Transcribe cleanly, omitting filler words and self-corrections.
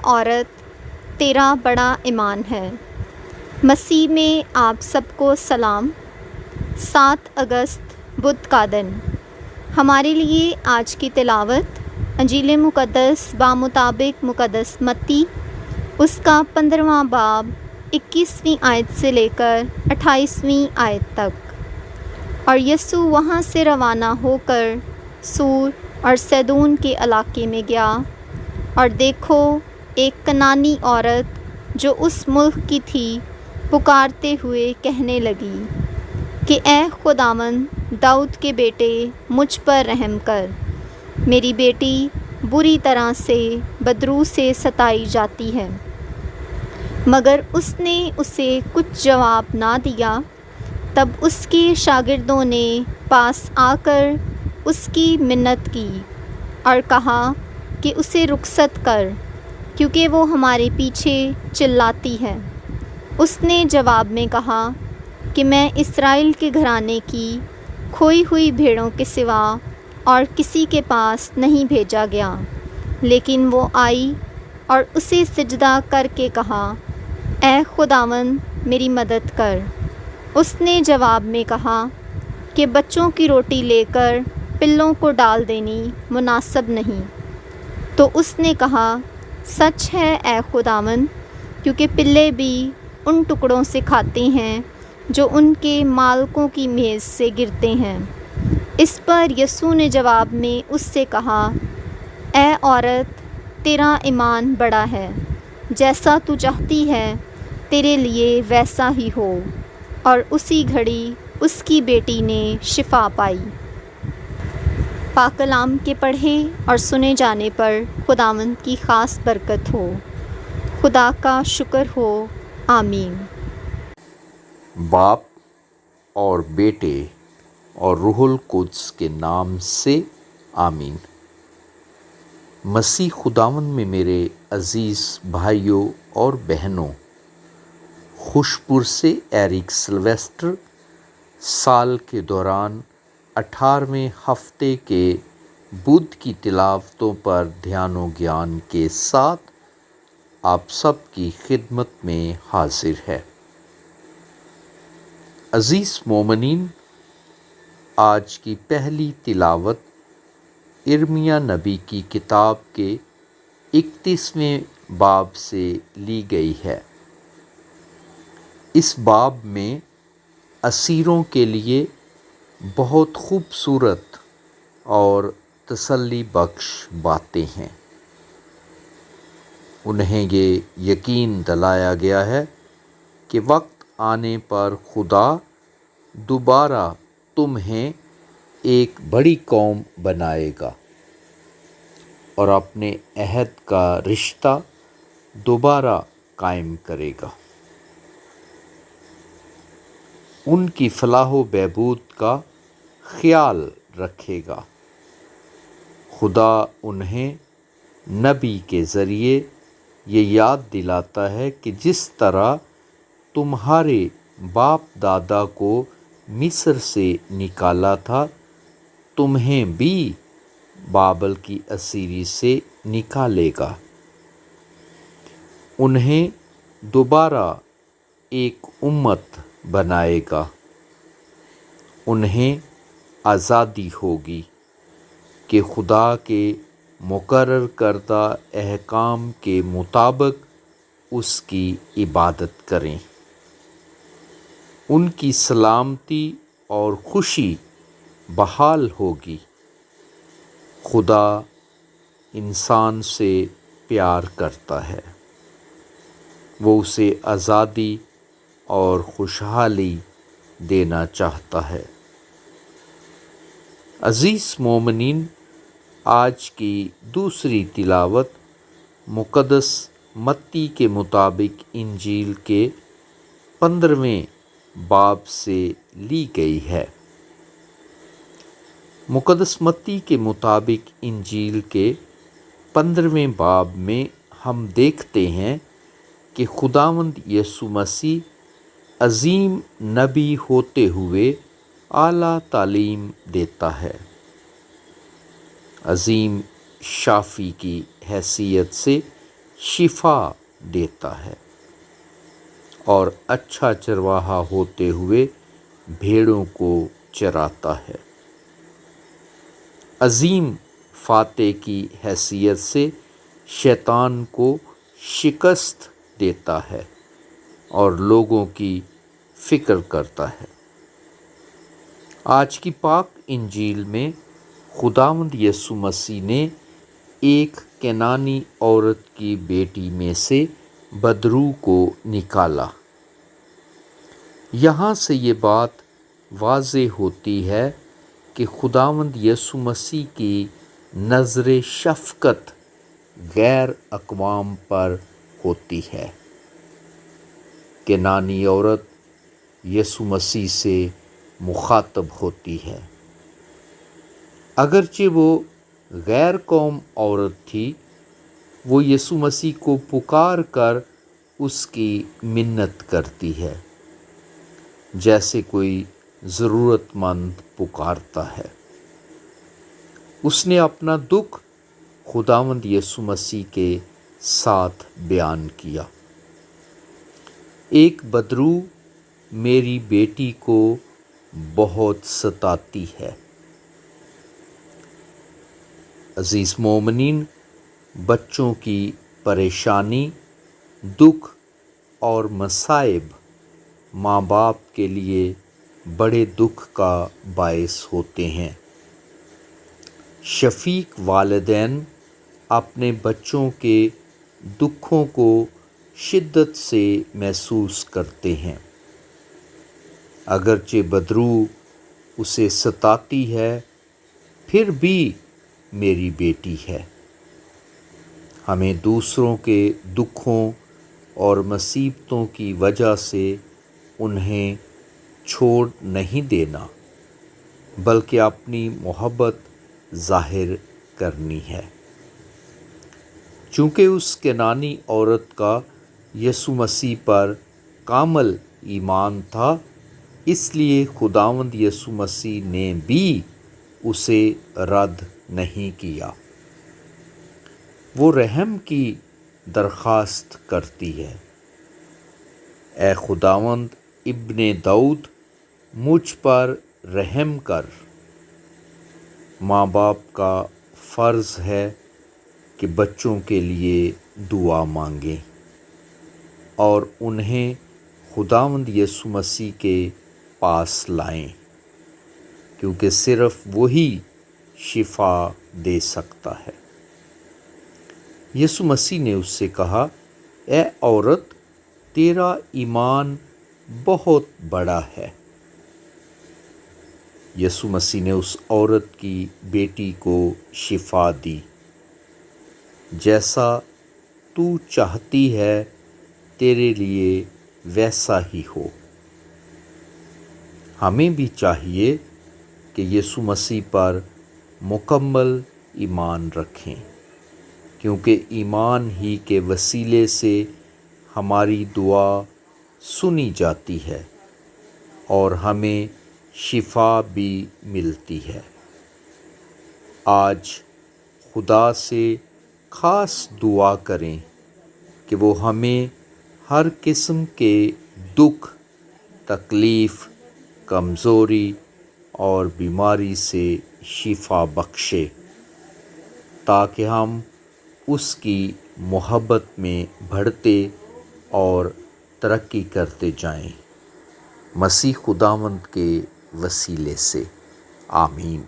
عورت تیرا بڑا ایمان ہے۔ مسیح میں آپ سب کو سلام۔ 7 اگست بدھ کا دن۔ ہمارے لیے آج کی تلاوت انجیل مقدس بمطابق مقدس متی اس کا 15واں باب 21ویں آیت سے لے کر 28ویں آیت تک۔ اور یسوع وہاں سے روانہ ہو کر سور اور سیدون کے علاقے میں گیا، اور دیکھو ایک کنعانی عورت جو اس ملک کی تھی پکارتے ہوئے کہنے لگی کہ اے خداوند داؤد کے بیٹے مجھ پر رحم کر، میری بیٹی بری طرح سے بدرو سے ستائی جاتی ہے۔ مگر اس نے اسے کچھ جواب نہ دیا۔ تب اس کے شاگردوں نے پاس آ کر اس کی منت کی اور کہا کہ اسے رخصت کر، کیونکہ وہ ہمارے پیچھے چلاتی ہے۔ اس نے جواب میں کہا کہ میں اسرائیل کے گھرانے کی کھوئی ہوئی بھیڑوں کے سوا اور کسی کے پاس نہیں بھیجا گیا۔ لیکن وہ آئی اور اسے سجدہ کر کے کہا، اے خداوند میری مدد کر۔ اس نے جواب میں کہا کہ بچوں کی روٹی لے کر پلوں کو ڈال دینی مناسب نہیں۔ تو اس نے کہا، سچ ہے اے خداوند، کیونکہ پلے بھی ان ٹکڑوں سے کھاتے ہیں جو ان کے مالکوں کی میز سے گرتے ہیں۔ اس پر یسوع نے جواب میں اس سے کہا، اے عورت تیرا ایمان بڑا ہے، جیسا تو چاہتی ہے تیرے لیے ویسا ہی ہو۔ اور اسی گھڑی اس کی بیٹی نے شفا پائی۔ پاک کلام کے پڑھے اور سنے جانے پر خداوند کی خاص برکت ہو۔ خدا کا شکر ہو، آمین۔ باپ اور بیٹے اور روح القدس کے نام سے آمین۔ مسیح خداوند میں میرے عزیز بھائیوں اور بہنوں، خوش پرسے ایرک سلویسٹر سال کے دوران 18ویں ہفتے کے بدھ کی تلاوتوں پر دھیان و گیان کے ساتھ آپ سب کی خدمت میں حاضر ہے۔ عزیز مومنین، آج کی پہلی تلاوت ارمیہ نبی کی کتاب کے 31ویں باب سے لی گئی ہے۔ اس باب میں اسیروں کے لیے بہت خوبصورت اور تسلی بخش باتیں ہیں۔ انہیں یہ یقین دلایا گیا ہے کہ وقت آنے پر خدا دوبارہ تمہیں ایک بڑی قوم بنائے گا اور اپنے عہد کا رشتہ دوبارہ قائم کرے گا۔ ان کی فلاح و بہبود کا خیال رکھے گا۔ خدا انہیں نبی کے ذریعے یہ یاد دلاتا ہے کہ جس طرح تمہارے باپ دادا کو مصر سے نکالا تھا، تمہیں بھی بابل کی اسیری سے نکالے گا۔ انہیں دوبارہ ایک امت بنائے گا۔ انہیں آزادی ہوگی کہ خدا کے مقرر کردہ احکام کے مطابق اس کی عبادت کریں۔ ان کی سلامتی اور خوشی بحال ہوگی۔ خدا انسان سے پیار کرتا ہے۔ وہ اسے آزادی اور خوشحالی دینا چاہتا ہے۔ عزیز مومنین، آج کی دوسری تلاوت مقدس متی کے مطابق انجیل کے 15ویں باب سے لی گئی ہے۔ مقدس متی کے مطابق انجیل کے 15ویں باب میں ہم دیکھتے ہیں کہ خداوند یسوع مسیح عظیم نبی ہوتے ہوئے اعلیٰ تعلیم دیتا ہے۔ عظیم شافی کی حیثیت سے شفا دیتا ہے اور اچھا چرواہا ہوتے ہوئے بھیڑوں کو چراتا ہے۔ عظیم فاتح کی حیثیت سے شیطان کو شکست دیتا ہے اور لوگوں کی فکر کرتا ہے۔ آج کی پاک انجیل میں خداوند یسوع مسیح نے ایک کینانی عورت کی بیٹی میں سے بدرو کو نکالا۔ یہاں سے یہ بات واضح ہوتی ہے کہ خداوند یسوع مسیح کی نظر شفقت غیر اقوام پر ہوتی ہے۔ کینانی عورت یسوع مسیح سے مخاطب ہوتی ہے۔ اگرچہ وہ غیر قوم عورت تھی، وہ یسوع مسیح کو پکار کر اس کی منت کرتی ہے، جیسے کوئی ضرورت مند پکارتا ہے۔ اس نے اپنا دکھ خداوند یسوع مسیح کے ساتھ بیان کیا۔ ایک بدرو میری بیٹی کو بہت ستاتی ہے۔ عزیز مومنین، بچوں کی پریشانی، دکھ اور مصائب ماں باپ کے لیے بڑے دکھ کا باعث ہوتے ہیں۔ شفیق والدین اپنے بچوں کے دکھوں کو شدت سے محسوس کرتے ہیں۔ اگرچہ بدرو اسے ستاتی ہے، پھر بھی میری بیٹی ہے۔ ہمیں دوسروں کے دکھوں اور مصیبتوں کی وجہ سے انہیں چھوڑ نہیں دینا، بلکہ اپنی محبت ظاہر کرنی ہے۔ چونکہ اس کینانی عورت کا یسوع مسیح پر کامل ایمان تھا، اس لیے خداوند یسوع مسیح نے بھی اسے رد نہیں کیا۔ وہ رحم کی درخواست کرتی ہے۔ اے خداوند ابن داؤد، مجھ پر رحم کر۔ ماں باپ کا فرض ہے کہ بچوں کے لیے دعا مانگیں اور انہیں خداوند یسوع مسیح کے پاس لائیں، کیونکہ صرف وہی شفا دے سکتا ہے۔ یسوع مسیح نے اس سے کہا، اے عورت، تیرا ایمان بہت بڑا ہے۔ یسوع مسیح نے اس عورت کی بیٹی کو شفا دی۔ جیسا تو چاہتی ہے تیرے لیے ویسا ہی ہو۔ ہمیں بھی چاہیے کہ یسوع مسیح پر مکمل ایمان رکھیں، کیونکہ ایمان ہی کے وسیلے سے ہماری دعا سنی جاتی ہے اور ہمیں شفا بھی ملتی ہے۔ آج خدا سے خاص دعا کریں کہ وہ ہمیں ہر قسم کے دکھ، تکلیف، کمزوری اور بیماری سے شفا بخشے، تاکہ ہم اس کی محبت میں بڑھتے اور ترقی کرتے جائیں۔ مسیح خداوند کے وسیلے سے، آمین۔